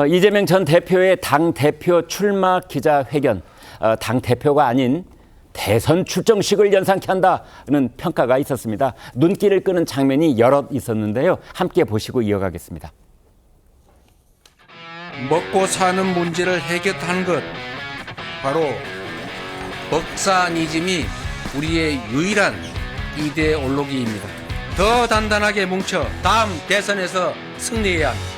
이재명 전 대표의 당대표 출마 기자회견, 당대표가 아닌 대선 출정식을 연상케 한다는 평가가 있었습니다. 눈길을 끄는 장면이 여럿 있었는데요. 함께 보시고 이어가겠습니다. 먹고 사는 문제를 해결하는 것, 바로 먹사니즘이 우리의 유일한 이데올로기입니다. 더 단단하게 뭉쳐 다음 대선에서 승리해야 합니다.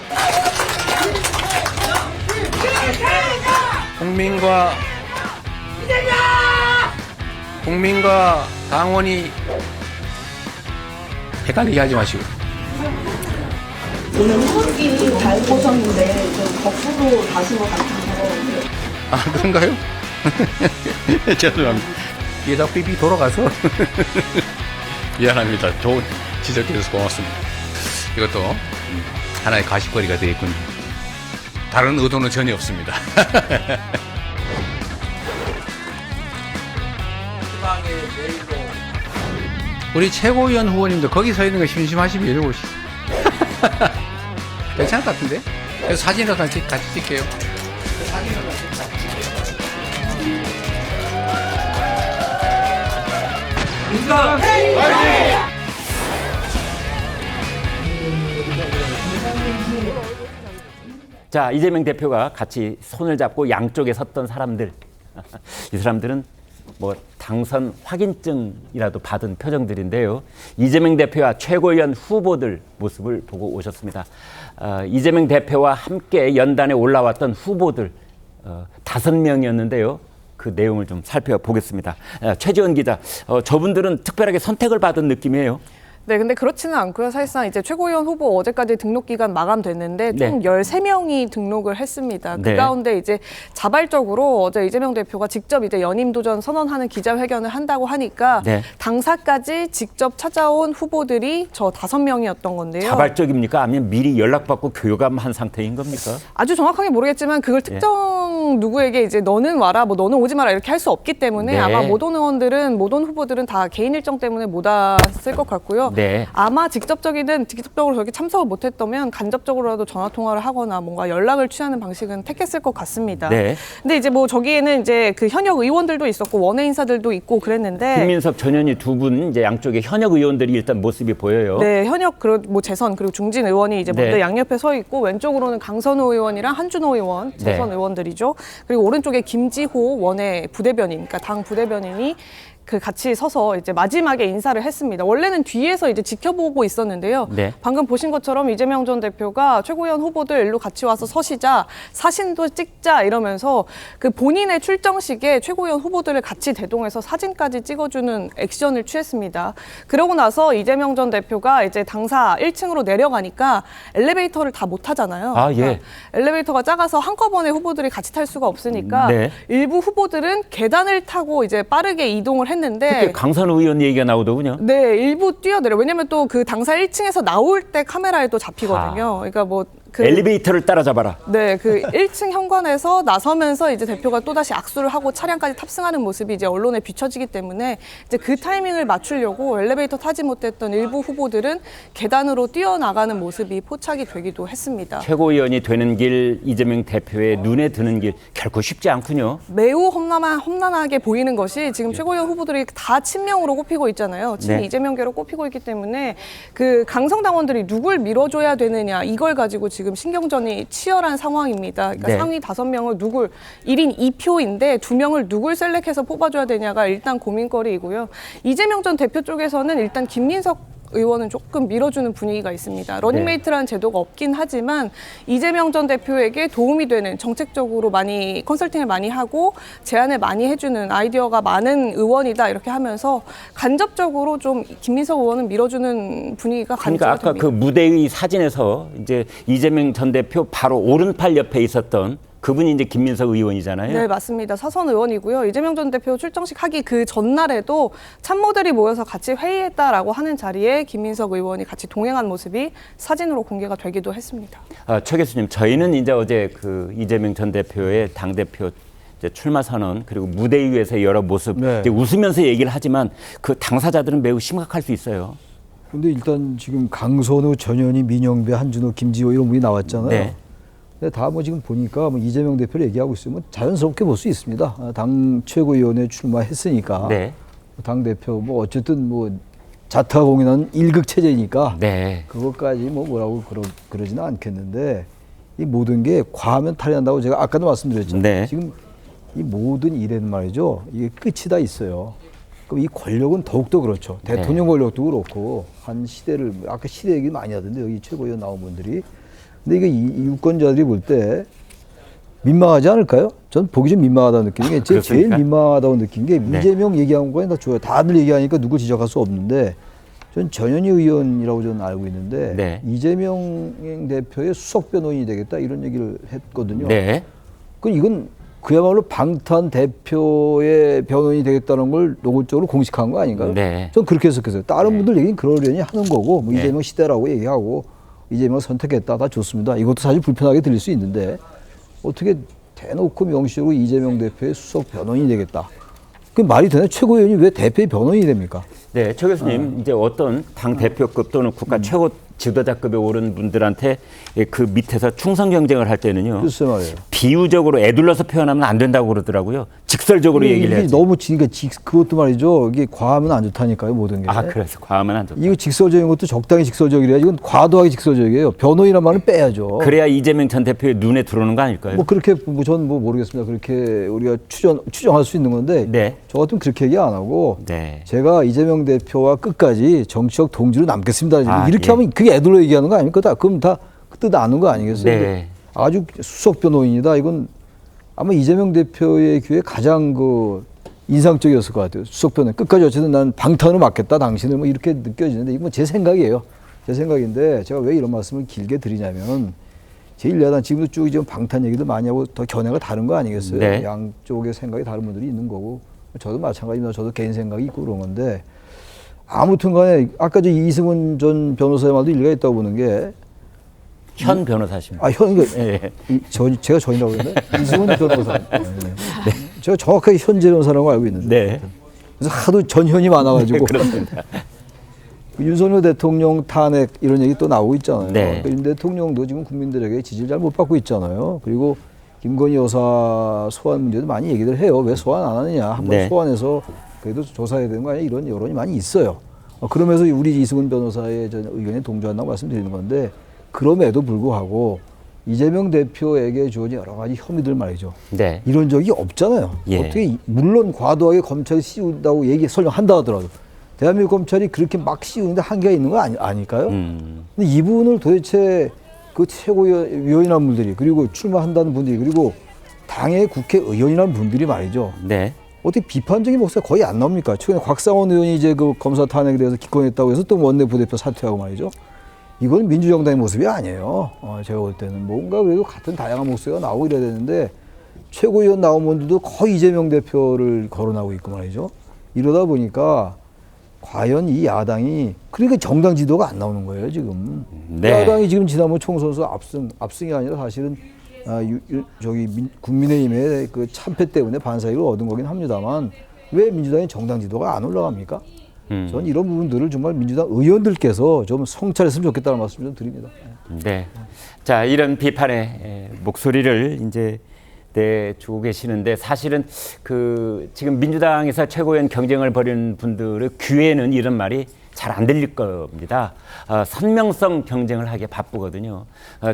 국민과 당원이 헷갈리게 하지 마시고. 오늘 후보기 잘 보셨는데 좀 거꾸로 가신 것 같아서. 아, 그런가요? 죄송합니다. 이게 다 삐삐 돌아가서. 미안합니다. 좋은 지적해주셔서 고맙습니다. 이것도 하나의 가십거리가 되겠군요. 다른 의도는 전혀 없습니다. 우리 최고위원 후보님도 거기 서 있는 거 심심하시면 이리 오시죠. 괜찮을 것 같은데? 그래서 사진을 같이 찍게요. 자, 이재명 대표가 같이 손을 잡고 양쪽에 섰던 사람들. 이 사람들은 뭐 당선 확인증이라도 받은 표정들인데요. 이재명 대표와 최고위원 후보들 모습을 보고 오셨습니다. 이재명 대표와 함께 연단에 올라왔던 후보들 5명이었는데요. 그 내용을 좀 살펴보겠습니다. 최지원 기자, 저분들은 특별하게 선택을 받은 느낌이에요. 네, 근데 그렇지는 않고요. 사실상 이제 최고위원 후보 어제까지 등록 기간 마감됐는데 총 13명이 등록을 했습니다. 그 가운데 이제 자발적으로 어제 이재명 대표가 직접 이제 연임 도전 선언하는 기자회견을 한다고 하니까 당사까지 직접 찾아온 후보들이 저 5명이었던 건데요. 자발적입니까? 아니면 미리 연락받고 교감한 상태인 겁니까? 아주 정확하게 모르겠지만 그걸 특정 누구에게 이제 너는 와라, 뭐 너는 오지 마라 이렇게 할 수 없기 때문에 아마 모든 후보들은 다 개인 일정 때문에 못 왔을 것 같고요. 아마 직접적으로 저기 참석을 못했다면 간접적으로라도 전화 통화를 하거나 뭔가 연락을 취하는 방식은 택했을 것 같습니다. 근데 이제 뭐 저기에는 이제 그 현역 의원들도 있었고 원외 인사들도 있고 그랬는데 김민석, 전현희 두 분 이제 양쪽에 현역 의원들이 일단 모습이 보여요. 네, 현역 뭐 재선 그리고 중진 의원이 이제 먼저 양옆에 서 있고 왼쪽으로는 강선우 의원이랑 한준호 의원 재선 의원들이죠. 그리고 오른쪽에 김지호 원외 부대변인, 그러니까 당 부대변인이 같이 서서 이제 마지막에 인사를 했습니다. 원래는 뒤에서 이제 지켜보고 있었는데요. 방금 보신 것처럼 이재명 전 대표가 최고위원 후보들 일로 같이 와서 서시자 사진도 찍자 이러면서 그 본인의 출정식에 최고위원 후보들을 같이 대동해서 사진까지 찍어주는 액션을 취했습니다. 그러고 나서 이재명 전 대표가 이제 당사 1층으로 내려가니까 엘리베이터를 다 못 타잖아요. 엘리베이터가 작아서 한꺼번에 후보들이 같이 탈 수가 없으니까 일부 후보들은 계단을 타고 이제 빠르게 이동을 했는데 특히 강선우 의원 얘기가 나오더군요. 네, 일부 뛰어내려. 왜냐면 또 그 당사 1층에서 나올 때 카메라에 또 잡히거든요. 그러니까 뭐 엘리베이터를 따라잡아라. 네, 그 1층 현관에서 나서면서 이제 대표가 또 다시 악수를 하고 차량까지 탑승하는 모습이 이제 언론에 비춰지기 때문에 이제 그 타이밍을 맞추려고 엘리베이터 타지 못했던 일부 후보들은 계단으로 뛰어나가는 모습이 포착이 되기도 했습니다. 최고위원이 되는 길, 이재명 대표의 눈에 드는 길 결코 쉽지 않군요. 매우 험난하게 보이는 것이 지금 최고위원 후보들이 다 친명으로 꼽히고 있잖아요. 친 이재명계로 꼽히고 있기 때문에 그 강성당원들이 누굴 밀어줘야 되느냐 이걸 가지고 지금 신경전이 치열한 상황입니다. 그러니까 상위 5명을 1인 2표인데 2명을 누굴 셀렉해서 뽑아줘야 되냐가 일단 고민거리이고요. 이재명 전 대표 쪽에서는 일단 김민석 의원은 조금 밀어주는 분위기가 있습니다. 러닝메이트라는 제도가 없긴 하지만 이재명 전 대표에게 도움이 되는 정책적으로 많이 컨설팅을 많이 하고 제안을 많이 해주는 아이디어가 많은 의원이다 이렇게 하면서 간접적으로 좀 김민석 의원은 밀어주는 분위기가 그러니까 아까 됩니다. 그 무대 위 사진에서 이제 이재명 전 대표 바로 오른팔 옆에 있었던 그분이 이제 김민석 의원이잖아요. 네, 맞습니다. 사선 의원이고요. 이재명 전 대표 출정식 하기 그 전날에도 참모들이 모여서 같이 회의했다라고 하는 자리에 김민석 의원이 같이 동행한 모습이 사진으로 공개가 되기도 했습니다. 최 교수님, 저희는 이제 어제 그 이재명 전 대표의 당대표 이제 출마 선언 그리고 무대 위에서 여러 모습 이제 웃으면서 얘기를 하지만 그 당사자들은 매우 심각할 수 있어요. 근데 일단 지금 강선우, 전현희, 민영배, 한준호, 김지호 이런 분이 나왔잖아요. 근데 다 뭐 지금 보니까 뭐 이재명 대표를 얘기하고 있으면 자연스럽게 볼 수 있습니다. 당 최고위원회 출마했으니까 네. 당 대표 뭐 어쨌든 뭐 자타공인한 일극 체제니까 네. 그것까지 뭐 뭐라고 그러지는 않겠는데 이 모든 게 과하면 탈의한다고 제가 아까도 말씀드렸잖아요. 네. 지금 이 모든 일에는 말이죠. 이게 끝이 다 있어요. 그럼 이 권력은 더욱더 그렇죠. 대통령 권력도 그렇고 한 시대를 아까 시대 얘기 많이 하던데 여기 최고위원 나온 분들이 근데 이게 이 유권자들이 볼 때 민망하지 않을까요? 전 보기 좀 민망하다는 느끼는 게 제일 그렇습니까? 민망하다고 느낀 게 네. 이재명 얘기한 거에 다 좋아요. 다들 얘기하니까 누구 지적할 수 없는데 전 전현희 의원이라고 저는 알고 있는데 네. 이재명 대표의 수석 변호인이 되겠다 이런 얘기를 했거든요. 네. 그 이건 그야말로 방탄 대표의 변호인이 되겠다는 걸 노골적으로 공식한 거 아닌가요? 네. 전 그렇게 해석했어요. 다른 분들 얘기는 그러려니 하는 거고 뭐 네. 이재명 시대라고 얘기하고 이재명 선택했다 다 좋습니다. 이것도 사실 불편하게 들릴 수 있는데 어떻게 대놓고 명시적으로 이재명 대표의 수석 변호인이 되겠다. 그 말이 되나? 최고위원이 왜 대표의 변호인이 됩니까? 네, 최 교수님 이제 어떤 당 대표급 또는 국가 최고 지도자급에 오른 분들한테 그 밑에서 충성 경쟁을 할 때는요. 글쎄 말이에요. 비유적으로 애둘러서 표현하면 안 된다고 그러더라고요. 직설적으로 얘기를 이게 해야지. 너무 그것도 말이죠. 이게 과하면 안 좋다니까요, 모든 게. 아, 그래서 과하면 안 좋다. 이거 직설적인 것도 적당히 직설적이래야 이건 과도하게 직설적이에요. 변호인이란 말은 빼야죠. 그래야 이재명 전 대표의 눈에 들어오는 거 아닐까요? 뭐 그렇게 전 뭐 모르겠습니다. 그렇게 우리가 추정할 수 있는 건데 네. 저 같으면 그렇게 얘기 안 하고 네. 제가 이재명 대표와 끝까지 정치적 동지로 남겠습니다. 아, 이렇게 예. 하면 그게 애들로 얘기하는 거 아닙니까? 그럼 다 그 뜻 아는 거 아니겠어요? 네. 아주 수석 변호인이다. 이건 아마 이재명 대표의 귀에 가장 그 인상적이었을 것 같아요. 수석 변호인. 끝까지 어쨌든 난 방탄으로 맡겠다. 당신을 뭐 이렇게 느껴지는데 이건 뭐 제 생각이에요. 제 생각인데 제가 왜 이런 말씀을 길게 드리냐면 제1야당 지금도 쭉 지금 방탄 얘기도 많이 하고 더 견해가 다른 거 아니겠어요? 네. 양쪽의 생각이 다른 분들이 있는 거고 저도 마찬가지입니다. 저도 개인 생각이 있고 그런 건데 아무튼 간에 아까 저 이승훈 전 변호사의 말도 일리가 있다고 보는 게 현 변호사십니다. 예. 제가 전이라고 그러는데 이승훈 변호사. 네. 제가 정확하게 현재 변호사라고 알고 있는데 네. 그래서 하도 전현이 많아가지고 그렇습니다. 윤석열 대통령 탄핵 이런 얘기 또 나오고 있잖아요. 네. 윤 대통령도 지금 국민들에게 지지를 잘 못 받고 있잖아요. 그리고 김건희 여사 소환 문제도 많이 얘기를 해요. 왜 소환 안 하느냐. 한번 네. 소환해서 그래도 조사해야 되는 거 아니야. 이런 여론이 많이 있어요. 그러면서 우리 이승훈 변호사의 전 의견에 동조한다고 말씀드리는 건데 그럼에도 불구하고 이재명 대표에게 주어진 여러 가지 혐의들 말이죠. 네. 이런 적이 없잖아요. 예. 어떻게 물론 과도하게 검찰이 씌운다고 설명한다 하더라도 대한민국 검찰이 그렇게 막 씌우는데 한계가 있는 거 아닐까요? 근데 이 부분을 도대체 그 최고위원이라는 분들이 그리고 출마한다는 분들이 그리고 당의 국회의원이라는 분들이 말이죠. 네. 어떻게 비판적인 목소리가 거의 안 나옵니까? 최근에 곽상원 의원이 이제 그 검사 탄핵에 대해서 기권했다고 해서 또 원내 부대표 사퇴하고 말이죠. 이건 민주정당의 모습이 아니에요. 제가 볼 때는 뭔가 그래도 같은 다양한 목소리가 나오고 이래야 되는데 최고위원 나온 분들도 거의 이재명 대표를 거론하고 있고 말이죠. 이러다 보니까 과연 이 야당이 그러니까 정당 지도가 안 나오는 거예요 지금. 네. 야당이 지금 지난번 총선에서 압승이 아니라 사실은 국민의힘의 그 참패 때문에 반사이익을 얻은 거긴 합니다만 왜 민주당이 정당 지도가 안 올라갑니까? 저는 이런 부분들을 정말 민주당 의원들께서 좀 성찰했으면 좋겠다는 말씀 좀 드립니다. 네. 자, 이런 비판의 목소리를 이제 내주고 계시는데 사실은 그 지금 민주당에서 최고위원 경쟁을 벌이는 분들의 귀에는 이런 말이 잘 안 들릴 겁니다. 선명성 경쟁을 하기에 바쁘거든요.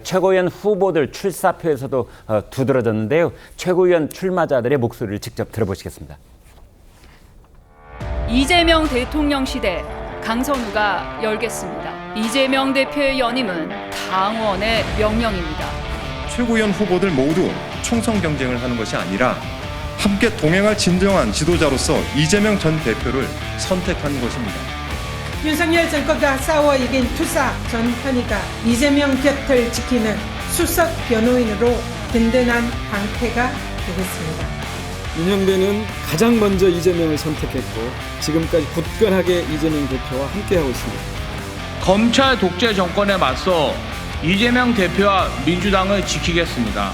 최고위원 후보들 출사표에서도 두드러졌는데요. 최고위원 출마자들의 목소리를 직접 들어보시겠습니다. 이재명 대통령 시대 강선우가 열겠습니다. 이재명 대표의 연임은 당원의 명령입니다. 최고위원 후보들 모두 총선 경쟁을 하는 것이 아니라 함께 동행할 진정한 지도자로서 이재명 전 대표를 선택하는 것입니다. 윤석열 정권과 싸워 이긴 투사 전 현희가 이재명 곁을 지키는 수석 변호인으로 든든한 방패가 되겠습니다. 윤영배는 가장 먼저 이재명을 선택했고 지금까지 굳건하게 이재명 대표와 함께하고 있습니다. 검찰 독재 정권에 맞서 이재명 대표와 민주당을 지키겠습니다.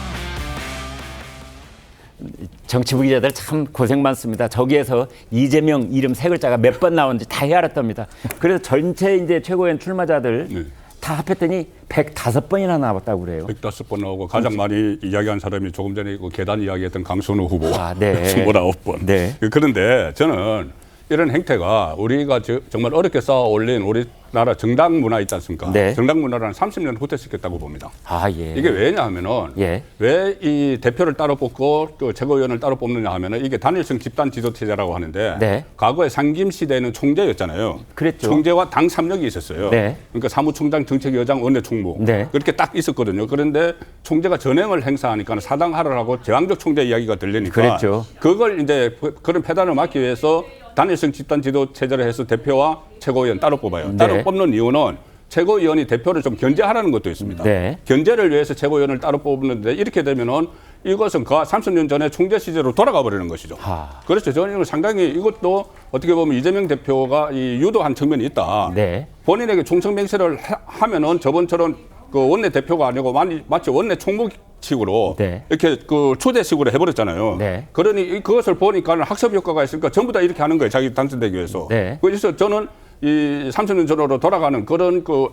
정치부 기자들 참 고생 많습니다. 저기에서 이재명 이름 세 글자가 몇 번 나오는지 다 헤아렸답니다. 그래서 전체 이제 최고위원 출마자들 다 합했더니 105번이나 나왔다고 그래요. 105번 나오고 가장 많이 이야기한 사람이 조금 전에 그 계단 이야기했던 강선우 후보 네. 29번. 네. 그런데 저는 이런 행태가 우리가 정말 어렵게 쌓아 올린 우리나라 정당 문화 있지 않습니까? 네. 정당 문화는 30년 후퇴시켰다고 봅니다. 예. 이게 왜냐하면은 예. 왜 이 대표를 따로 뽑고 또 최고위원을 따로 뽑느냐 하면은 이게 단일성 집단 지도 체제라고 하는데 네. 과거에 상김 시대에는 총재였잖아요. 그랬죠. 총재와 당 3역이 있었어요. 네. 그러니까 사무총장, 정책위원장, 원내총무 네. 그렇게 딱 있었거든요. 그런데 총재가 전횡을 행사하니까 사당하를 하고 제왕적 총재 이야기가 들리니까 그랬죠. 그걸 이제 그런 폐단을 막기 위해서 단일성 집단 지도 체제를 해서 대표와 최고위원 따로 뽑아요. 네. 따로 뽑는 이유는 최고위원이 대표를 좀 견제하라는 것도 있습니다. 네. 견제를 위해서 최고위원을 따로 뽑는데 이렇게 되면은 이것은 그 30년 전에 총재 시절로 돌아가 버리는 것이죠. 그렇죠. 저는 이거 상당히 이것도 어떻게 보면 이재명 대표가 이 유도한 측면이 있다. 네. 본인에게 총청 맹세를 하면은 저번처럼 그 원내 대표가 아니고 마치 원내 총무식으로 네. 이렇게 그 추대식으로 해버렸잖아요. 네. 그러니 그것을 보니까 학습 효과가 있으니까 전부 다 이렇게 하는 거예요. 자기 당선되기 위해서. 네. 그래서 저는 이 30년 전으로 돌아가는 그런 그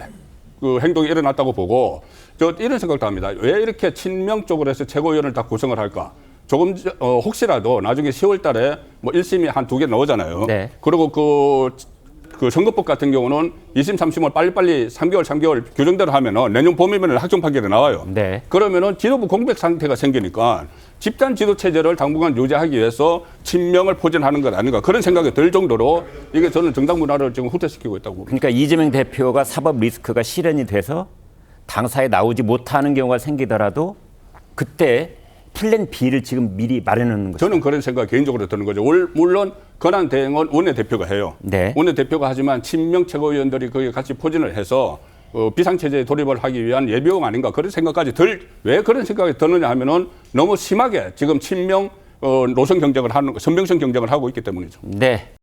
행동이 일어났다고 보고 저 이런 생각도 합니다. 왜 이렇게 친명 쪽으로 해서 최고위원을 다 구성을 할까? 조금 혹시라도 나중에 10월 달에 뭐 1심이 한 2개 나오잖아요. 네. 그리고 그 선거법 같은 경우는 2심, 3심을 빨리빨리 3개월 규정대로 하면은 내년 봄이면 확정 판결이 나와요. 네. 그러면은 지도부 공백 상태가 생기니까 집단 지도 체제를 당분간 유지하기 위해서 친명을 포진하는 것 아닌가 그런 생각이 들 정도로 이게 저는 정당 문화를 지금 후퇴시키고 있다고 봅니다. 그러니까 이재명 대표가 사법 리스크가 실현이 돼서 당사에 나오지 못하는 경우가 생기더라도 그때 플랜 B를 지금 미리 마련하는 거죠. 저는 그런 생각이 개인적으로 드는 거죠. 물론 권한 대행은 원내대표가 해요. 네. 원내대표가 하지만 친명 최고위원들이 거기에 같이 포진을 해서 비상체제에 돌입을 하기 위한 예비용 아닌가 그런 생각까지 왜 그런 생각이 드느냐 하면은 너무 심하게 지금 친명 노선 경쟁을 하는 선명성 경쟁을 하고 있기 때문이죠. 네.